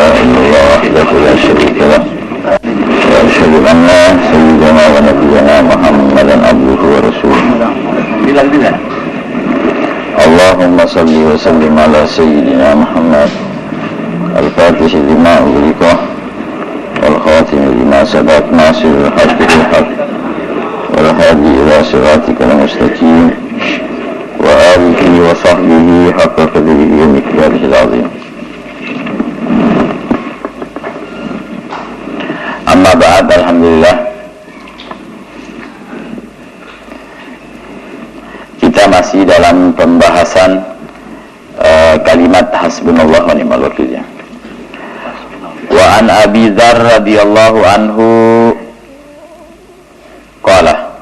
إلا الله وحده لا شريك له وأشهد أن سيدنا ونبينا محمدا عبده ورسوله. اللهم صل وسلم على سيدنا محمد الفاتح لما أغلق والخاتم لما سبق ناصر الحق بالحق والهادي إلى صراطك المستقيم وآله وصحبه حق قدره ومقداره العظيم. Amma ba'd, alhamdulillah, kita masih dalam pembahasan kalimat hasbunallah wa ni'mal wakil. Wa an Abi Dzar radhiyallahu anhu qala,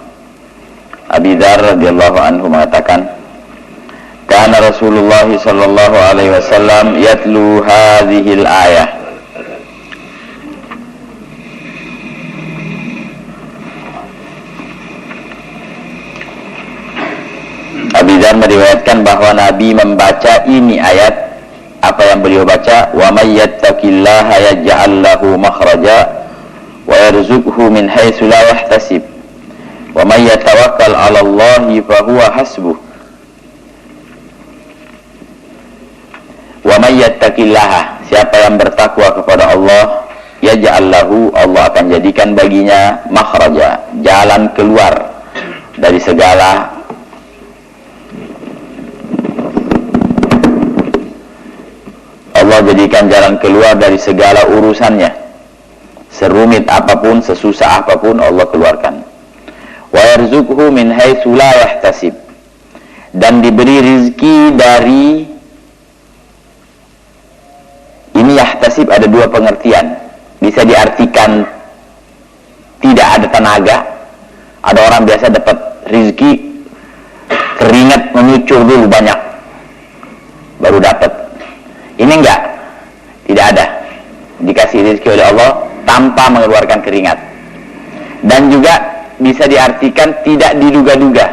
Abi Dzar radhiyallahu anhu mengatakan, kana Rasulullah sallallahu alaihi wasallam yatlu hadhil ayah. Abi Dzar meriwayatkan bahwa Nabi membaca ini ayat. Apa yang beliau baca? Wa may yattaqillaha yaj'al lahu makhraja wa yarzuqhu min haitsu la yahtasib wa may yatawakkal 'ala Allahi fa huwa hasbuh. Wa may yattaqillaha, siapa yang bertakwa kepada Allah, yaj'al lahu, Allah akan jadikan baginya makhraja, jalan keluar dari segala Allah jadikan jalan keluar dari segala urusannya. Serumit apapun, sesusah apapun, Allah keluarkan. Wa yarzuqhu min haitsu la yahtasib, dan diberi rizki dari, ini yahtasib ada dua pengertian. Bisa diartikan tidak ada tenaga. Ada orang biasa dapat rizki keringat menyucur dulu banyak baru dapat. Ini enggak, tidak ada, dikasih rezeki oleh Allah tanpa mengeluarkan keringat. Dan juga bisa diartikan tidak diduga-duga.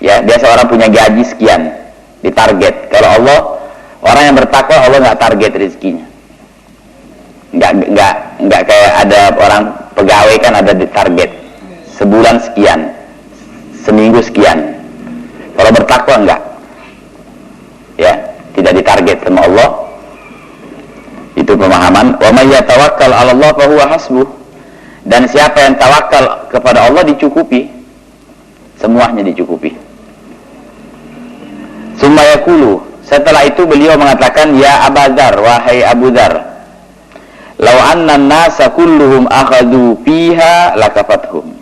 Ya, biasa orang punya gaji sekian, ditarget. Kalau Allah, orang yang bertakwa, Allah enggak target rezekinya. Enggak kayak ada orang pegawai kan ada ditarget. Sebulan sekian, seminggu sekian. Kalau bertakwa enggak. Ya, tidak ditarget sama Allah. Itu pemahaman. Wa may yatawakkal 'ala Allah fa huwa hasbuh. Dan siapa yang tawakal kepada Allah dicukupi. Semuanya dicukupi. Summa yaqulu, setelah itu beliau mengatakan, ya Abu Dzar, wahai Abu Dzar, law anna an-nasa kulluhum akhadhu fiha lakafathum.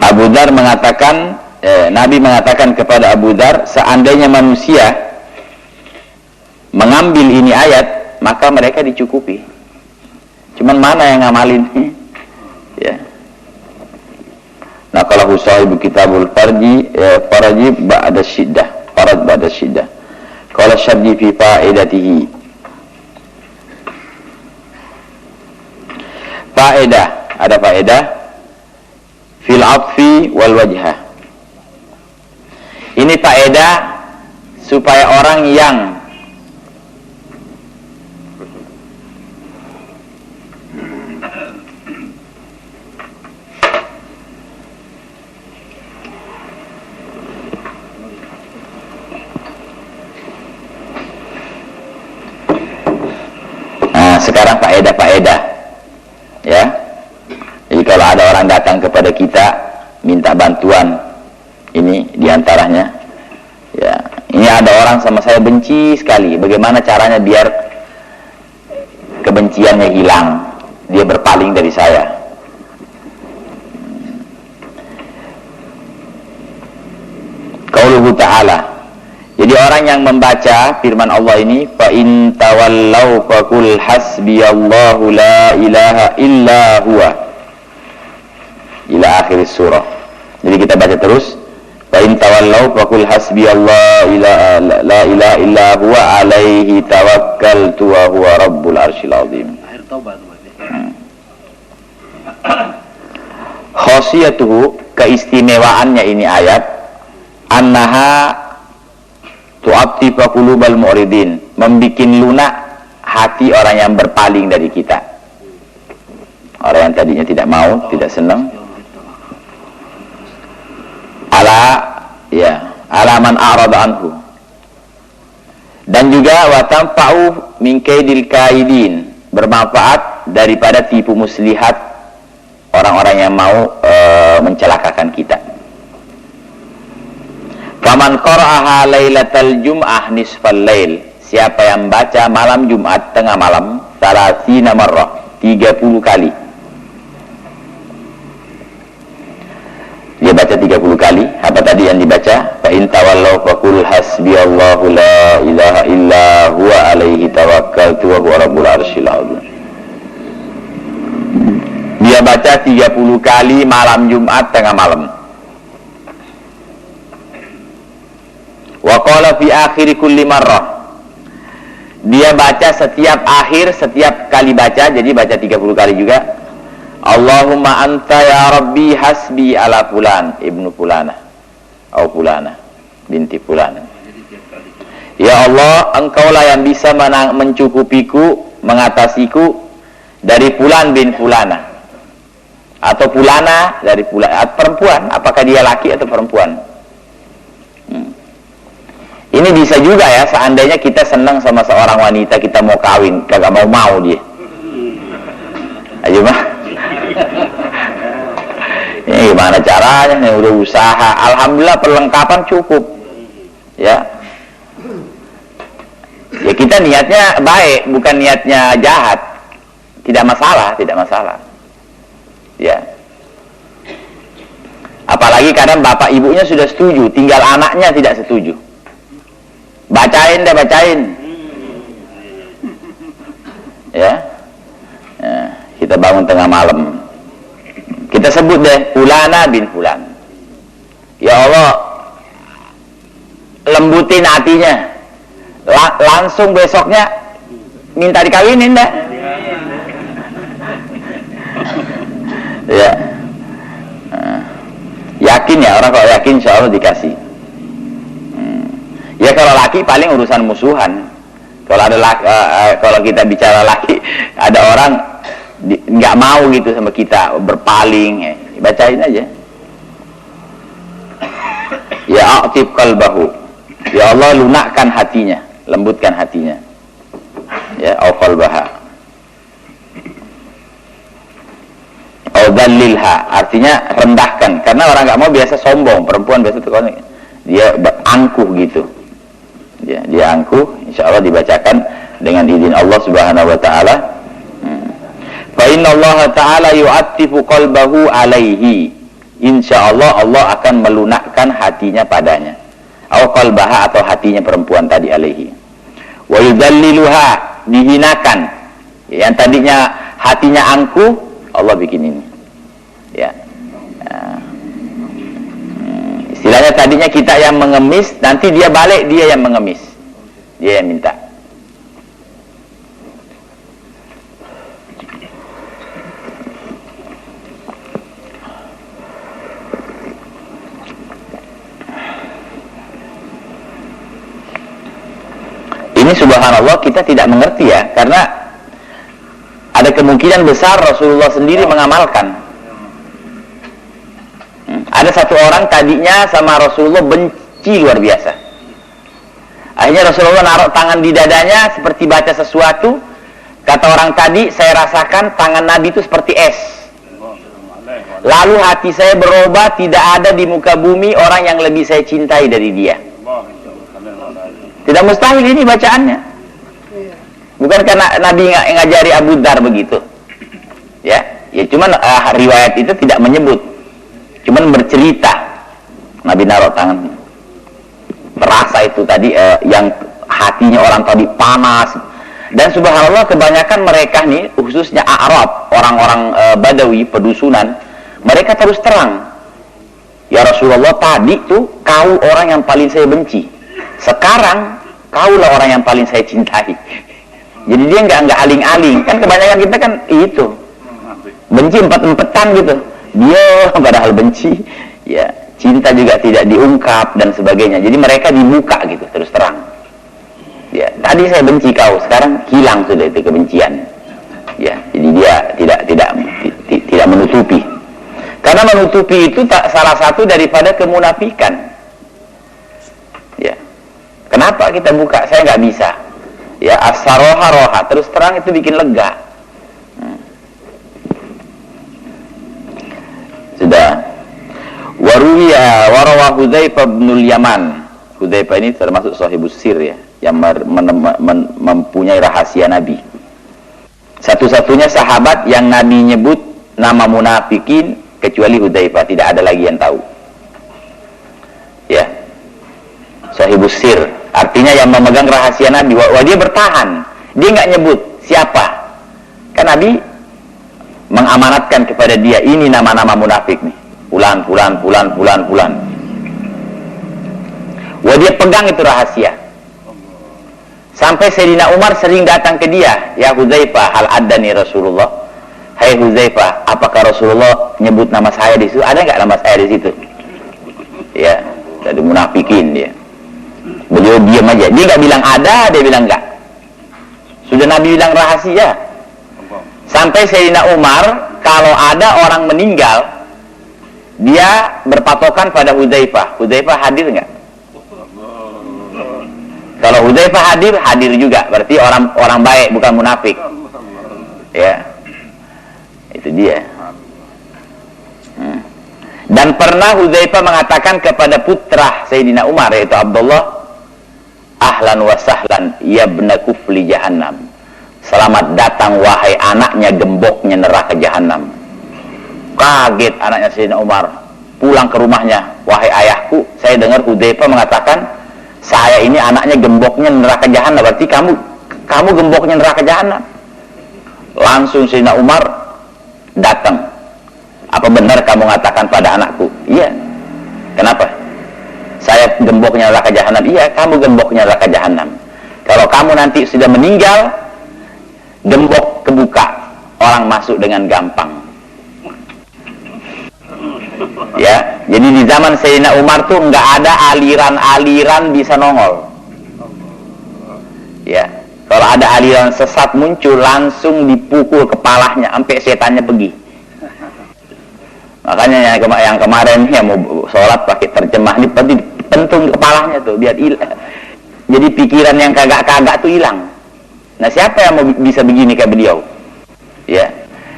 Abu Dzar mengatakan, Nabi mengatakan kepada Abu Dzar, seandainya manusia mengambil ini ayat, maka mereka dicukupi. Cuman mana yang ngamalin? Ya. Nah, kalau sahibu kitabul farji ba'da syiddah, farad ba'da syiddah. Kalau syaddi fi faedatihi. Faedah, ada faedah fil atfi wal wajhah. Ini faedah supaya orang yang sekarang faedah-faedah, ya. Jadi kalau ada orang datang kepada kita minta bantuan, ini diantaranya, ya. Ini ada orang sama saya benci sekali. Bagaimana caranya biar kebenciannya hilang, dia berpaling dari saya? Qauluhu ta'ala. Jadi orang yang membaca firman Allah ini, fa in tawallau faqul hasbiyallahu la ilaha illa huwa, ila akhir surah. Jadi kita baca terus, Fa in tawallaw faqul hasbiyallahu la ilaha illa huwa alaihi tawakkaltu wa huwa rabbul arsyil azim. Akhir Taubah itu berarti. Khosiyatuhu, keistimewaannya ini ayat, annaha tu'attifa qulubal mu'ridin, membikin lunak hati orang yang berpaling dari kita, orang yang tadinya tidak mau, tidak senang. Ala man a'rada anhu. Dan juga wa tanfa'u min kaidil kaidin, bermanfaat daripada tipu muslihat orang-orang yang mau mencelakakan kita. Faman qara'aha lailatal jum'ah nisfal lail, siapa yang baca malam Jumat tengah malam 30 marrah, 30 kali. Dia baca 30 kali. Apa tadi yang dibaca? Fa in tawallaw faqul hasbiyallahu la ilaha illa huwa alaihi tawakkaltu wa huwa rabbul arsyil azim. Dia baca 30 kali malam Jumat tengah malam. Wa qala fi akhir kulli marrah, dia baca setiap kali baca, jadi baca 30 kali juga. Allahumma anta ya rabbi hasbi ala fulan ibnu fulana atau fulana binti fulana. Ya Allah, engkaulah yang bisa mencukupiku, mengatasiku dari fulan bin fulana, atau fulana dari fulana, perempuan, apakah dia laki atau perempuan. Ini bisa juga ya, seandainya kita senang sama seorang wanita, kita mau kawin, kagak mau dia. Ayo mah. Ini gimana caranya nih, udah usaha, alhamdulillah perlengkapan cukup. Ya. Ya kita niatnya baik, bukan niatnya jahat. Tidak masalah. Ya. Apalagi kadang bapak ibunya sudah setuju, tinggal anaknya tidak setuju. Bacain. Ya. Nah, kita bangun tengah malam, kita sebut deh fulana bin fulan. Ya Allah, lembutin hatinya, langsung besoknya minta dikawinin dah. Ya. Yakin ya, orang kalau yakin insya Allah dikasih. Ya kalau laki paling urusan musuhan. Kalau ada kalau kita bicara laki, ada orang nggak mau gitu sama kita, berpaling, bacain aja. Ya a'tif qalbahu, ya Allah lunakkan hatinya, lembutkan hatinya. Ya au qalbaha, au dzallilha, artinya rendahkan, karena orang nggak mau biasa sombong, perempuan biasa tuh dia angkuh gitu. Ya, dia angkuh, insya Allah dibacakan dengan izin Allah Subhanahu wa taala. Fa innallaha ta'ala yu'attifu qalbahu alaihi, insyaallah Allah akan melunakkan hatinya padanya, atau qalbaha, atau hatinya perempuan tadi alaihi. Wa yudalliluha, dihinakan, yang tadinya hatinya angkuh, Allah bikin ini. Ya. Istilahnya tadinya kita yang mengemis, nanti dia balik, dia yang mengemis, dia yang minta. Ini subhanallah kita tidak mengerti ya, karena ada kemungkinan besar Rasulullah sendiri mengamalkan. Ada satu orang tadinya sama Rasulullah benci luar biasa. Akhirnya Rasulullah naruh tangan di dadanya seperti baca sesuatu. Kata orang tadi, saya rasakan tangan Nabi itu seperti es. Lalu hati saya berubah, tidak ada di muka bumi orang yang lebih saya cintai dari dia. Tidak mustahil ini bacaannya. Bukan karena Nabi ngajari Abu Dar begitu. Ya cuman riwayat itu tidak menyebut. Cuman bercerita Nabi naruh tangan, terasa itu tadi yang hatinya orang tadi panas. Dan subhanallah kebanyakan mereka nih, khususnya Arab, orang-orang Badawi, pedusunan, mereka terus terang. ya Rasulullah, tadi tuh kau orang yang paling saya benci, sekarang kaulah orang yang paling saya cintai. Jadi dia nggak aling-aling. Kan kebanyakan kita kan itu benci empet-empetan gitu. Dia padahal benci, ya cinta juga tidak diungkap dan sebagainya. Jadi mereka dibuka gitu terus terang. Ya, tadi saya benci kau, sekarang hilang sudah itu kebencian. Ya, jadi dia tidak menutupi. Karena menutupi itu salah satu daripada kemunafikan. Ya. Kenapa kita buka? Saya nggak bisa. Ya, as-saroha roha, terus terang itu bikin lega. Sudah. Warawah Hudzaifah binul Yaman. Hudzaifah ini termasuk sahibus sir ya, yang mempunyai rahasia Nabi. Satu-satunya sahabat yang Nabi nyebut nama munafikin kecuali Hudzaifah, tidak ada lagi yang tahu. Ya. Sahibus sir, artinya yang memegang rahasia Nabi. Wah, dia bertahan, dia nggak nyebut siapa. Kan Nabi mengamanatkan kepada dia, ini nama-nama munafik nih, fulan. Wah, dia pegang itu rahasia. Sampai Sayyidina Umar sering datang ke dia, ya Hudzaifah, hal adani Rasulullah. Hai Hudzaifah, apakah Rasulullah nyebut nama saya di situ? Ada nggak nama saya di situ? Ya, jadi munafikin dia. Beliau diam aja, dia nggak bilang ada, dia bilang enggak. Sudah Nabi bilang rahasia. Sampai Sayyidina Umar, kalau ada orang meninggal, dia berpatokan pada Hudzaifah. Hudzaifah hadir enggak? Kalau Hudzaifah hadir juga, berarti orang baik, bukan munafik. Ya, itu dia. Dan pernah Hudzaifah mengatakan kepada putra Sayyidina Umar, yaitu Abdullah, ahlan wa sahlan yabna kufli jahannam. Selamat datang wahai anaknya gemboknya neraka jahanam. Kaget anaknya Sayyidina Umar, pulang ke rumahnya, wahai ayahku, saya dengar Hudzaifah mengatakan saya ini anaknya gemboknya neraka jahanam, berarti kamu gemboknya neraka jahanam. Langsung Sayyidina Umar datang. Apa benar kamu mengatakan pada anakku? Iya. Kenapa? Saya gemboknya neraka jahanam. Iya, kamu gemboknya neraka jahanam. Kalau kamu nanti sudah meninggal, gembok kebuka, orang masuk dengan gampang. Ya, jadi di zaman Sayyidina Umar tuh nggak ada aliran-aliran bisa nongol. Ya, kalau ada aliran sesat muncul, langsung dipukul kepalanya sampai setannya pergi. Makanya yang kemarin yang mau sholat pakai terjemah ini pentung kepalanya tuh biar hilang. Jadi pikiran yang kagak-kagak tuh hilang. Nah, siapa yang mau bisa begini kayak beliau? Ya.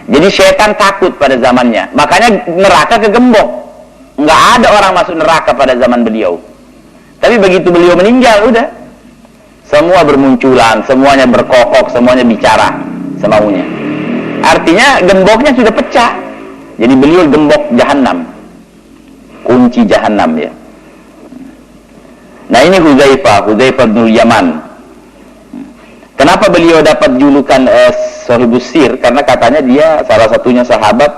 Jadi setan takut pada zamannya. Makanya neraka kegembok. Nggak ada orang masuk neraka pada zaman beliau. Tapi begitu beliau meninggal, udah. Semua bermunculan, semuanya berkokok, semuanya bicara semaunya. Artinya gemboknya sudah pecah. Jadi beliau gembok jahanam. Kunci jahanam ya. Nah, ini Hudzaifah bin Yaman. Kenapa beliau dapat julukan Sahibus Sir? Karena katanya dia salah satunya sahabat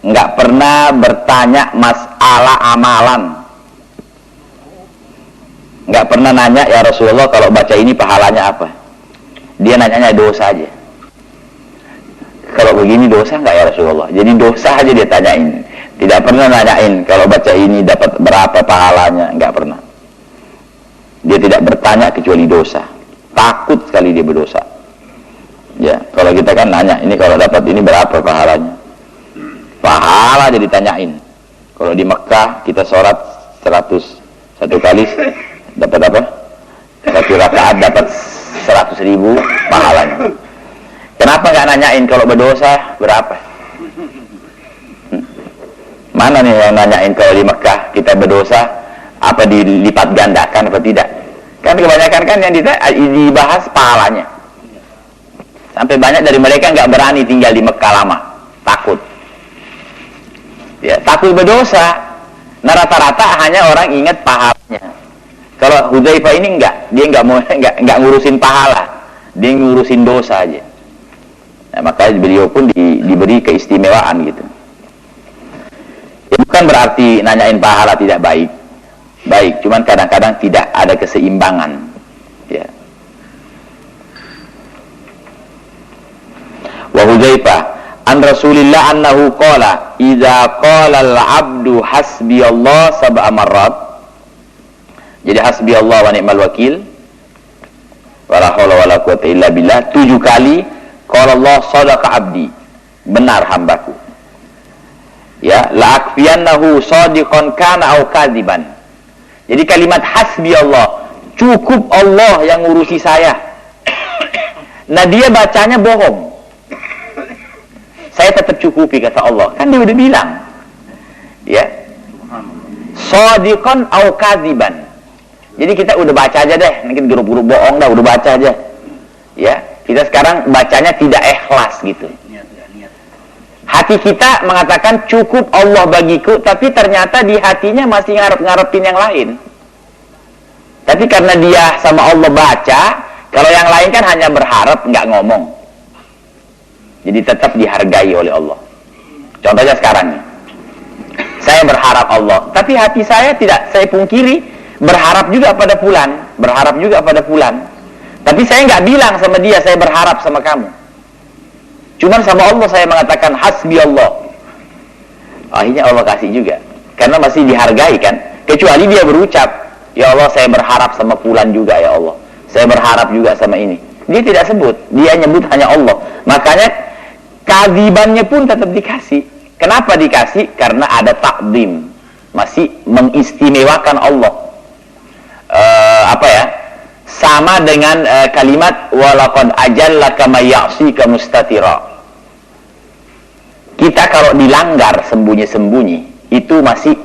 nggak pernah bertanya masalah amalan. Nggak pernah nanya, ya Rasulullah kalau baca ini pahalanya apa? Dia nanyanya dosa aja. Kalau begini dosa nggak ya Rasulullah? Jadi dosa aja dia tanyain. Tidak pernah nanyain kalau baca ini dapat berapa pahalanya, nggak pernah. Dia tidak bertanya kecuali dosa. Takut sekali dia berdosa. Ya, kalau kita kan nanya, ini kalau dapat ini berapa pahalanya? Pahala jadi tanyain. Kalau di Mekah kita sholat 100 satu kali dapat apa? Satu rakaat dapat 100.000 pahalanya. Kenapa nggak nanyain kalau berdosa berapa? Mana nih yang nanyain kalau di Mekah kita berdosa apa dilipat gandakan apa tidak? Kan kebanyakan kan yang dibahas pahalanya. Sampai banyak dari mereka nggak berani tinggal di Mekah lama, takut. Ya, takut berdosa. Nah, rata-rata hanya orang ingat pahalanya. Kalau Hudzaifah ini dia nggak ngurusin pahala, dia ngurusin dosa aja. Nah, makanya beliau pun diberi keistimewaan gitu. Ya, bukan berarti nanyain pahala tidak baik. Baik, cuman kadang-kadang tidak ada keseimbangan. Ya. Wa Hudzaifah an Rasulillah annahu qala idza qala al-'abdu hasbiyallah sab'a marrat. Jadi hasbiyallah wa ni'mal wakil. Wala haula wala quwwata illa billah 7 kali. Qala Allah sadaqa 'abdi. Benar hambaku. Ya, la akfiyannahu shadiqan kana au kadziban. Jadi kalimat hasbi Allah, cukup Allah yang ngurusi saya. Nah dia bacanya bohong. Saya tetap cukupi kata Allah. Kan dia udah bilang. Ya. Shadiqan au kadziban. Jadi kita udah baca aja deh, mungkin grup-grup bohong dah udah baca aja. Ya, kita sekarang bacanya tidak ikhlas gitu. Hati kita mengatakan cukup Allah bagiku, tapi ternyata di hatinya masih ngarep-ngarepin yang lain. Tapi karena dia sama Allah baca, kalau yang lain kan hanya berharap, nggak ngomong. Jadi tetap dihargai oleh Allah. Contohnya sekarang nih, saya berharap Allah, tapi hati saya tidak saya pungkiri, berharap juga pada fulan, berharap juga pada fulan. Tapi saya nggak bilang sama dia, saya berharap sama kamu. Cuman sama Allah saya mengatakan hasbi Allah. Akhirnya Allah kasih juga. Karena masih dihargai kan. Kecuali dia berucap, ya Allah saya berharap sama fulan juga ya Allah. Saya berharap juga sama ini. Dia tidak sebut. Dia nyebut hanya Allah. Makanya kadzibannya pun tetap dikasih. Kenapa dikasih? Karena ada takdim. Masih mengistimewakan Allah. Sama dengan kalimat walaqad ajallaka may ya'sika mustatira. Kita kalau dilanggar sembunyi-sembunyi itu masih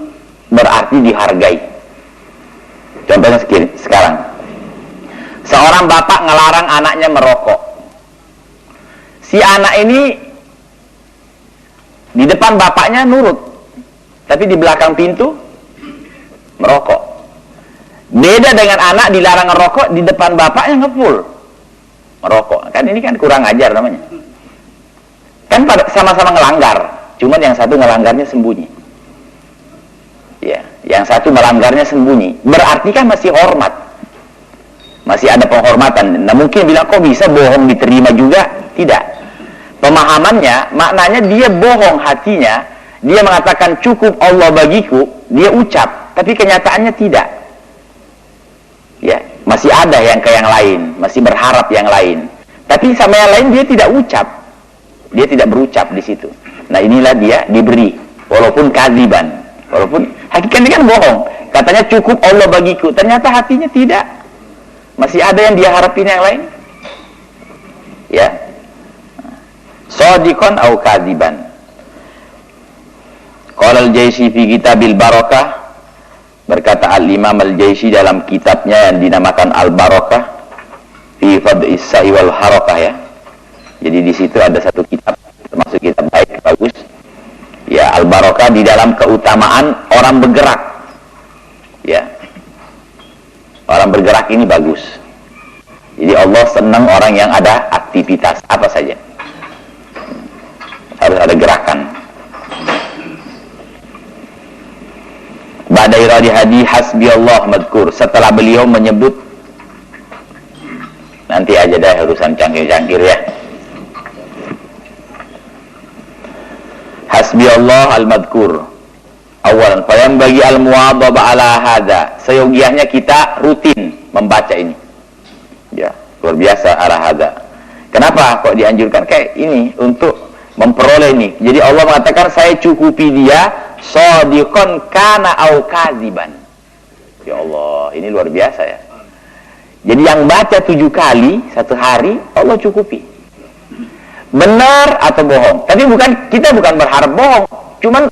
berarti dihargai. Contohnya sekarang. Seorang bapak ngelarang anaknya merokok. Si anak ini di depan bapaknya nurut, tapi di belakang pintu merokok. Beda dengan anak dilarang ngerokok, di depan bapaknya ngefull merokok. Kan ini kan kurang ajar namanya. Kan sama-sama ngelanggar, cuman yang satu ngelanggarnya sembunyi. Ya, yang satu melanggarnya sembunyi. Berarti kan masih hormat. Masih ada penghormatan. Nah, mungkin bilang kok bisa bohong diterima juga? Tidak. Pemahamannya, maknanya dia bohong hatinya, dia mengatakan cukup Allah bagiku, dia ucap, tapi kenyataannya tidak. Ya, masih ada yang ke yang lain, masih berharap yang lain. Tapi sama yang lain dia tidak ucap. Dia tidak berucap di situ. Nah, inilah dia diberi walaupun kadziban. Walaupun hakikatnya kan bohong. Katanya cukup Allah bagiku, ternyata hatinya tidak. Masih ada yang dia harapin yang lain. Ya. Shadiqan au kadziban. Qala al-Jaisi fi Kitabil Barakah. Berkata Al-Imam Al-Jaisi dalam kitabnya yang dinamakan Al-Barakah fi Fad'is Sa'i wal Harakah ya. Jadi di situ ada satu kitab termasuk kitab baik bagus. Ya, Al-Barakah di dalam keutamaan orang bergerak. Ya. Orang bergerak ini bagus. Jadi Allah senang orang yang ada aktivitas apa saja. Harus ada gerakan. Ba'da iradi hadi hasbi Allah madkur. Setelah beliau menyebut, nanti aja dah urusan cangkir-cangkir ya. Hasbi Allah al-madkur. Awalan, fayam bagi al-muwadhaba ala hadza. Seyogianya kita rutin membaca ini. Ya, luar biasa ala hadza. Kenapa kok dianjurkan kayak ini untuk memperoleh ini? Jadi Allah mengatakan saya cukupi dia shadiqan kana au kadziban. Ya Allah, ini luar biasa ya. Jadi yang baca 7 kali satu hari Allah cukupi. Benar atau bohong? Tapi kita bukan berharap bohong, cuman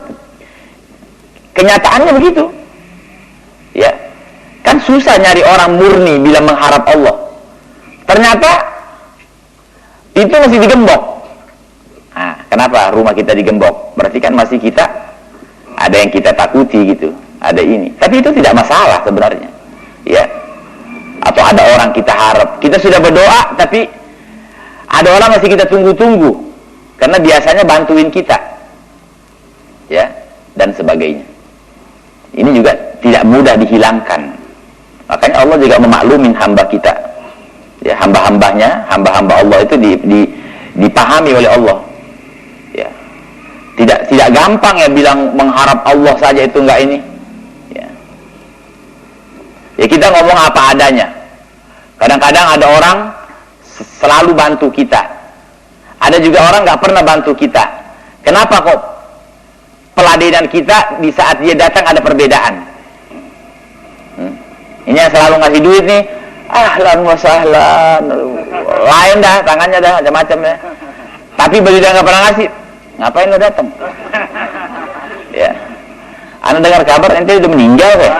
kenyataannya begitu. Ya. Kan susah nyari orang murni bila mengharap Allah. Ternyata itu masih digembok. Nah, kenapa rumah kita digembok? Berarti kan masih kita ada yang kita takuti gitu, ada ini. Tapi itu tidak masalah sebenarnya. Ya. Atau ada orang kita harap. Kita sudah berdoa tapi ada orang masih kita tunggu-tunggu karena biasanya bantuin kita. Ya. dan sebagainya. Ini juga tidak mudah dihilangkan. Makanya Allah juga memaklumin hamba kita. Ya, hamba-hamba Allah itu dipahami oleh Allah. Ya. Tidak gampang ya bilang mengharap Allah saja itu enggak ini. Ya kita ngomong apa adanya. Kadang-kadang ada orang selalu bantu kita. Ada juga orang nggak pernah bantu kita. Kenapa kok peladenan kita di saat dia datang ada perbedaan? Ini yang selalu ngasih duit nih, ahlan wa sahlan, lain dah, tangannya dah macam-macam ya. Tapi begitu dia nggak pernah ngasih, ngapain lo datang? Ya, Anda dengar kabar ente udah meninggal ya?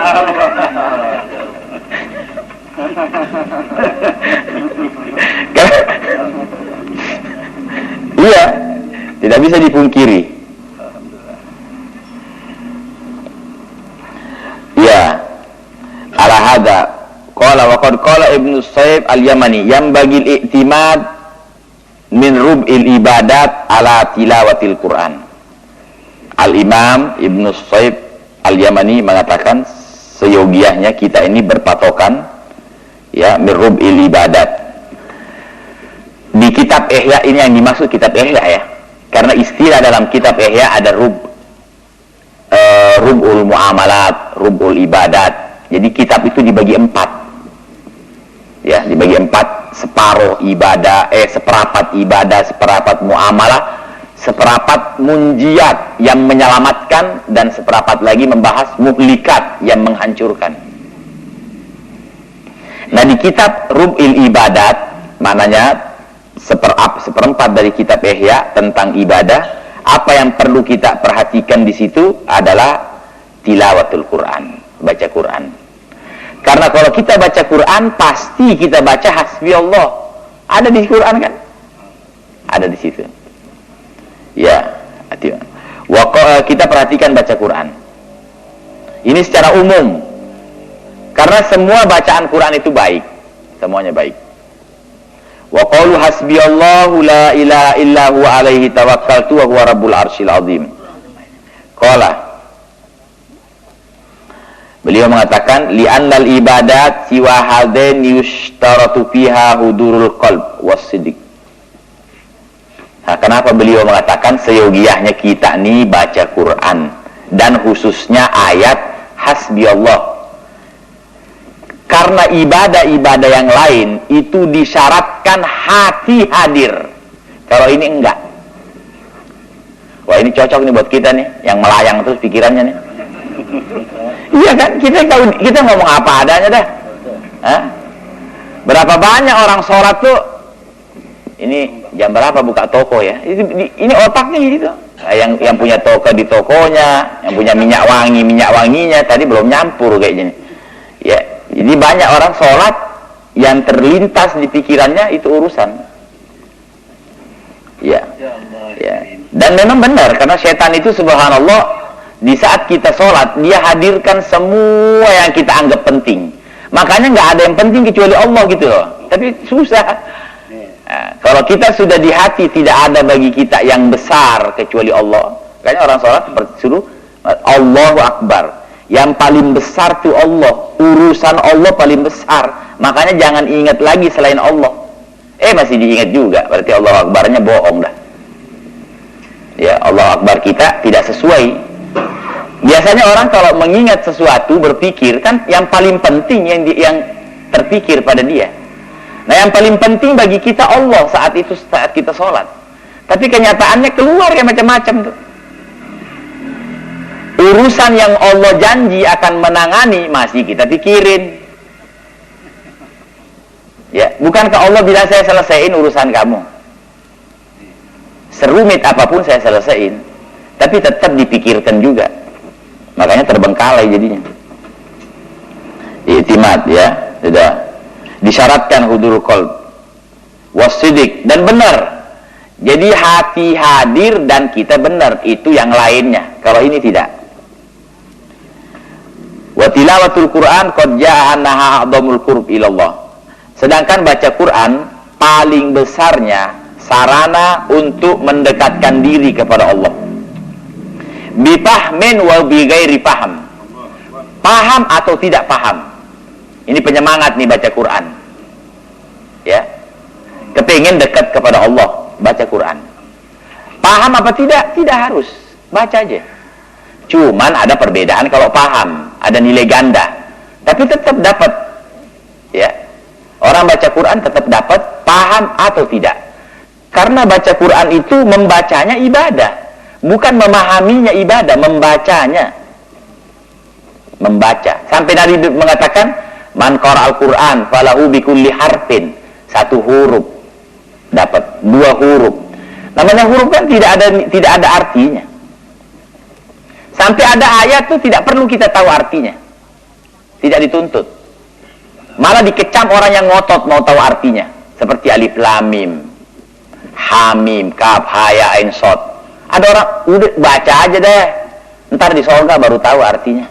Iya, tidak bisa dipungkiri. Ya, ala hada qala wa qad qala Ibnu Sayyib al-Yamani yang bagil i'timad min rub'il ibadat ala tilawatil Quran. Al-Imam Ibnu Sayyib al-Yamani mengatakan seyogiahnya kita ini berpatokan ya min rub'il ibadat. Di kitab Ihya ini yang dimaksud kitab Ihya ya, karena istilah dalam kitab Ihya ada rub'ul muamalat, rub'ul ibadat. Jadi kitab itu dibagi 4 ya, dibagi 4, separuh ibadah, seperapat ibadah, seperapat muamalah, seperapat munjiat yang menyelamatkan, dan seperapat lagi membahas muhlikat yang menghancurkan. Nah di kitab rub'il ibadat, maknanya seperempat dari kitab Ihya tentang ibadah, apa yang perlu kita perhatikan di situ adalah tilawatul Quran, baca Quran. Karena kalau kita baca Quran pasti kita baca hasbi Allah. Ada di Quran kan? Ada di situ. Ya, kita perhatikan baca Quran. Ini secara umum. Karena semua bacaan Quran itu baik, semuanya baik. Wa qalu hasbiyallahu la ilaha illa huwa alaihi tawakkaltu wa huwa rabbul arsyil azim. Qala, beliau mengatakan li'annal ibadat siwa hadain yushtaratu fiha hudurul qalb was-sidq. Nah, kenapa beliau mengatakan seyogiahnya kita nih baca Quran dan khususnya ayat hasbiyallah? Karena ibadah-ibadah yang lain itu disyaratkan hati hadir. Kalau ini enggak. Wah ini cocok nih buat kita nih, yang melayang terus pikirannya nih. Iya kan, kita ngomong apa adanya dah. Hah? Berapa banyak orang sholat tuh, ini jam berapa buka toko ya? Ini otaknya gitu. Nah, yang punya toko di tokonya, yang punya minyak wanginya tadi belum nyampur kayak gini. Ya. Jadi banyak orang sholat yang terlintas di pikirannya itu urusan. Ya. Ya. Dan memang benar karena setan itu subhanallah di saat kita sholat dia hadirkan semua yang kita anggap penting. Makanya nggak ada yang penting kecuali Allah gitu loh. Tapi susah. Nah, kalau kita sudah di hati tidak ada bagi kita yang besar kecuali Allah. Makanya orang sholat seperti suruh Allahu Akbar. Yang paling besar itu Allah, urusan Allah paling besar. Makanya jangan ingat lagi selain Allah. Masih diingat juga, berarti Allah Akbarnya bohong dah. Ya, Allah Akbar kita tidak sesuai. Biasanya orang kalau mengingat sesuatu berpikir kan yang paling penting yang terpikir pada dia. Nah, yang paling penting bagi kita Allah saat kita sholat. Tapi kenyataannya keluar ya macam-macam tuh. Urusan yang Allah janji akan menangani masih kita pikirin. Ya, bukankah Allah bilang saya selesaiin urusan kamu? Serumit apapun saya selesaiin, tapi tetap dipikirkan juga. Makanya terbengkalai jadinya. I'timad ya, sudah. Disyaratkan hudurul qalb was-sidq dan benar. Jadi hati hadir dan kita benar, itu yang lainnya. Kalau ini tidak. Wa tilawatul Quran qad jaa annaha a'dhamul qurb ilallah. Sedangkan baca Quran paling besarnya sarana untuk mendekatkan diri kepada Allah. Bifahmin wa bighairi paham. Paham atau tidak paham. Ini penyemangat nih baca Quran. Ya. Kepingin dekat kepada Allah, baca Quran. Paham apa tidak? Tidak harus. Baca aja. Cuman ada perbedaan kalau paham, ada nilai ganda. Tapi tetap dapat. Ya. Orang baca Quran tetap dapat, paham atau tidak. Karena baca Quran itu membacanya ibadah. Bukan memahaminya ibadah, membacanya. Membaca. Sampai Nabi mengatakan, man qara'al Qur'an falahu bikulli harfin. 1 huruf dapat 2 huruf. Namanya huruf kan tidak ada artinya. Sampai ada ayat tuh tidak perlu kita tahu artinya. Tidak dituntut. Malah dikecam orang yang ngotot mau tahu artinya. Seperti alif lam mim, ha mim, kaf, ha ya ain shad. Ada orang, udah baca aja deh, ntar di surga baru tahu artinya.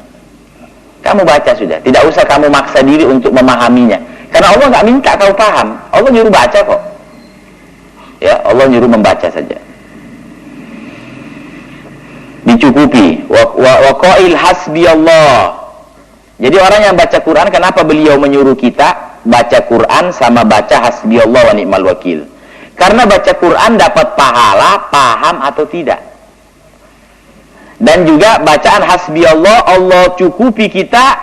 Kamu baca sudah, tidak usah kamu maksa diri untuk memahaminya. Karena Allah nggak minta kau paham, Allah nyuruh baca kok. Ya, Allah nyuruh membaca saja. Dicukupi. Wa qail hasbi Allah. Jadi orang yang baca Quran, kenapa beliau menyuruh kita baca Quran sama baca hasbi Allah wa ni'mal wakil? Karena baca Quran dapat pahala, paham atau tidak. Dan juga bacaan hasbi Allah, Allah cukupi kita,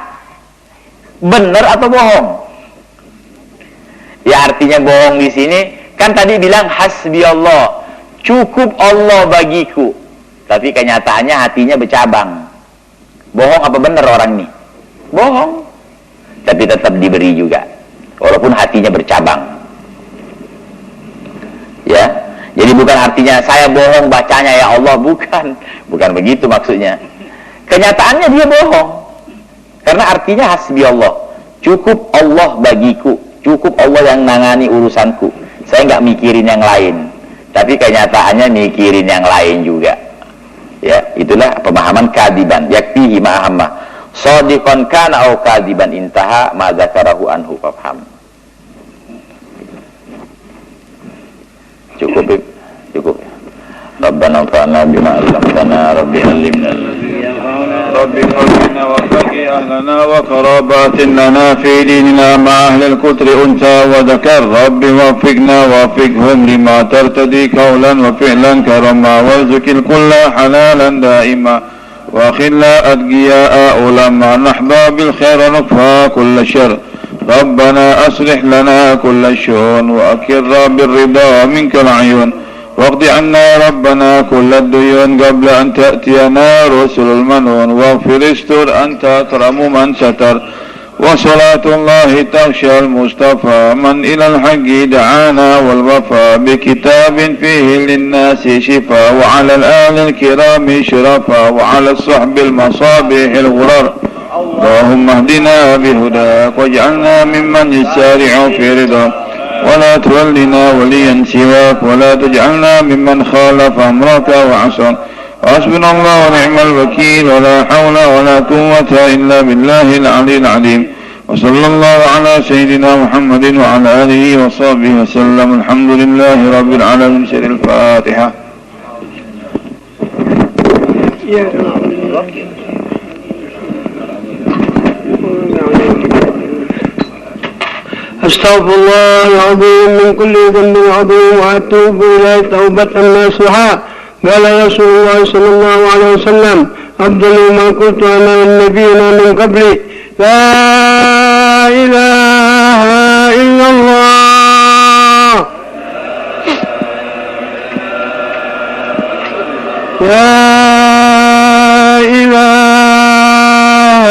benar atau bohong. Ya artinya bohong di sini, kan tadi bilang hasbi Allah, cukup Allah bagiku. Tapi kenyataannya hatinya bercabang. Bohong apa benar orang ini? Bohong. Tapi tetap diberi juga. Walaupun hatinya bercabang. Ya, jadi bukan artinya saya bohong bacanya ya Allah, bukan begitu maksudnya. Kenyataannya dia bohong, karena artinya hasbi Allah, cukup Allah bagiku, cukup Allah yang nangani urusanku, saya nggak mikirin yang lain. Tapi kenyataannya mikirin yang lain juga. Ya, itulah pemahaman kadiban. Yakfihi ma'ahamma shadiqan kana au kadiban intaha ma dzakarahu anhu fafham. Cukup. Rabbana anfa'na bima 'allamtana, Rabbi 'allimna Rabbi qulna wa faqi ahlana wa qarabatin lana fi dinina ma ahli al-kutri unta wa dhakar Rabbi waffiqna waffiqhum lima tartadi qawlan wa fi'lan karama warzuqil kulla halalan daima wa khilla adgiya ulama nahba bil khair wa nafha kull syarr ربنا أصلح لنا كل الشؤون وأكرنا بالرضا منك العيون واقض عنا ربنا كل الديون قبل أن تأتينا رسل المنون واغفر استر أنت أكرم من ستر وصلاة الله تغشى المصطفى من إلى الحق دعانا والوفى بكتاب فيه للناس شفاء وعلى الآل الكرام شرفا وعلى الصحب المصابيح الغرر اللهم اهدنا بهداك واجعلنا ممن يسارع في رضاك ولا تولنا وليا سواك ولا تجعلنا ممن خالف أمرك وعصاك حسبنا الله ونعم الوكيل ولا حول ولا قوة إلا بالله العلي العظيم وصلى الله على سيدنا محمد وعلى آله وصحبه وسلم الحمد لله رب العالمين. سر الفاتحة. أستغفر الله العظيم من كل ذنب عظيم وأتوب إليه توبة ناصحة. قال رسول الله صلى الله عليه وسلم أفضل ما قلت أنا والنبيين من قبلي لا إله إلا الله لا إله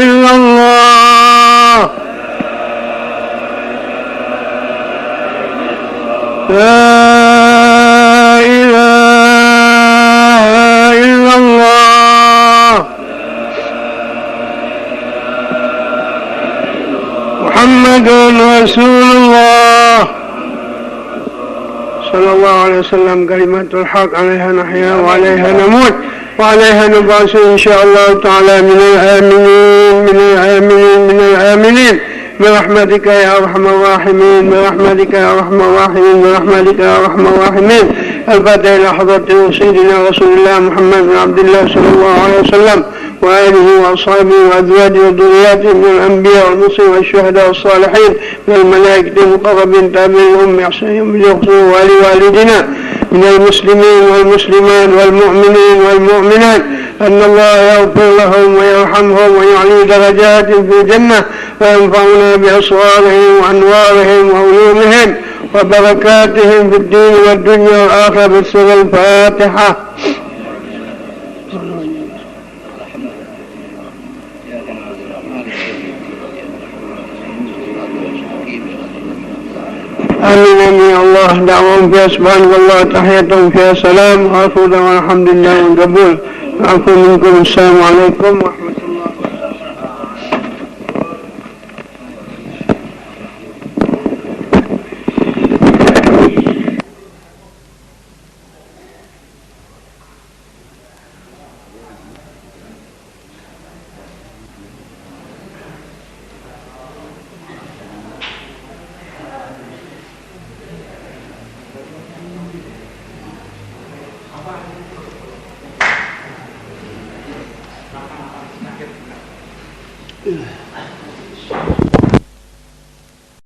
إلا الله لا إله إلا الله محمد رسول الله صلى الله عليه وسلم. كلمة الحق عليها نحيا وعليها نموت وعليها نبعث إن شاء الله تعالى من الآمنين من الآمنين من الآمنين برحمتك يا أرحم الراحمين برحمتك يا أرحم الراحمين برحمتك يا أرحم الراحمين الفاتحة إلى حضرة سيدنا رسول الله محمد بن عبد الله صلى الله عليه وسلم وآله وأصحابه وأزواجه وذرياته من الأنبياء والمرسلين والشهداء والصالحين من الملائكة المقربين تابعين لهم بإحسان يوم الدين ولوالدنا من المسلمين والمسلمات والمؤمنين والمؤمنات أن الله يغفر لهم ويرحمهم ويعلي درجاتهم في الجنة وينفعنا بأسرارهم وأنوارهم وعلومهم وبركاتهم في الدين والدنيا والآخرة بسر الفاتحة. آمين يا الله. دعوهم فيها سبحانك الله تحيتهم فيها سلام وآخر دعوانا الحمد لله والقبول. العفو منكم. السلام عليكم ورحمة الله.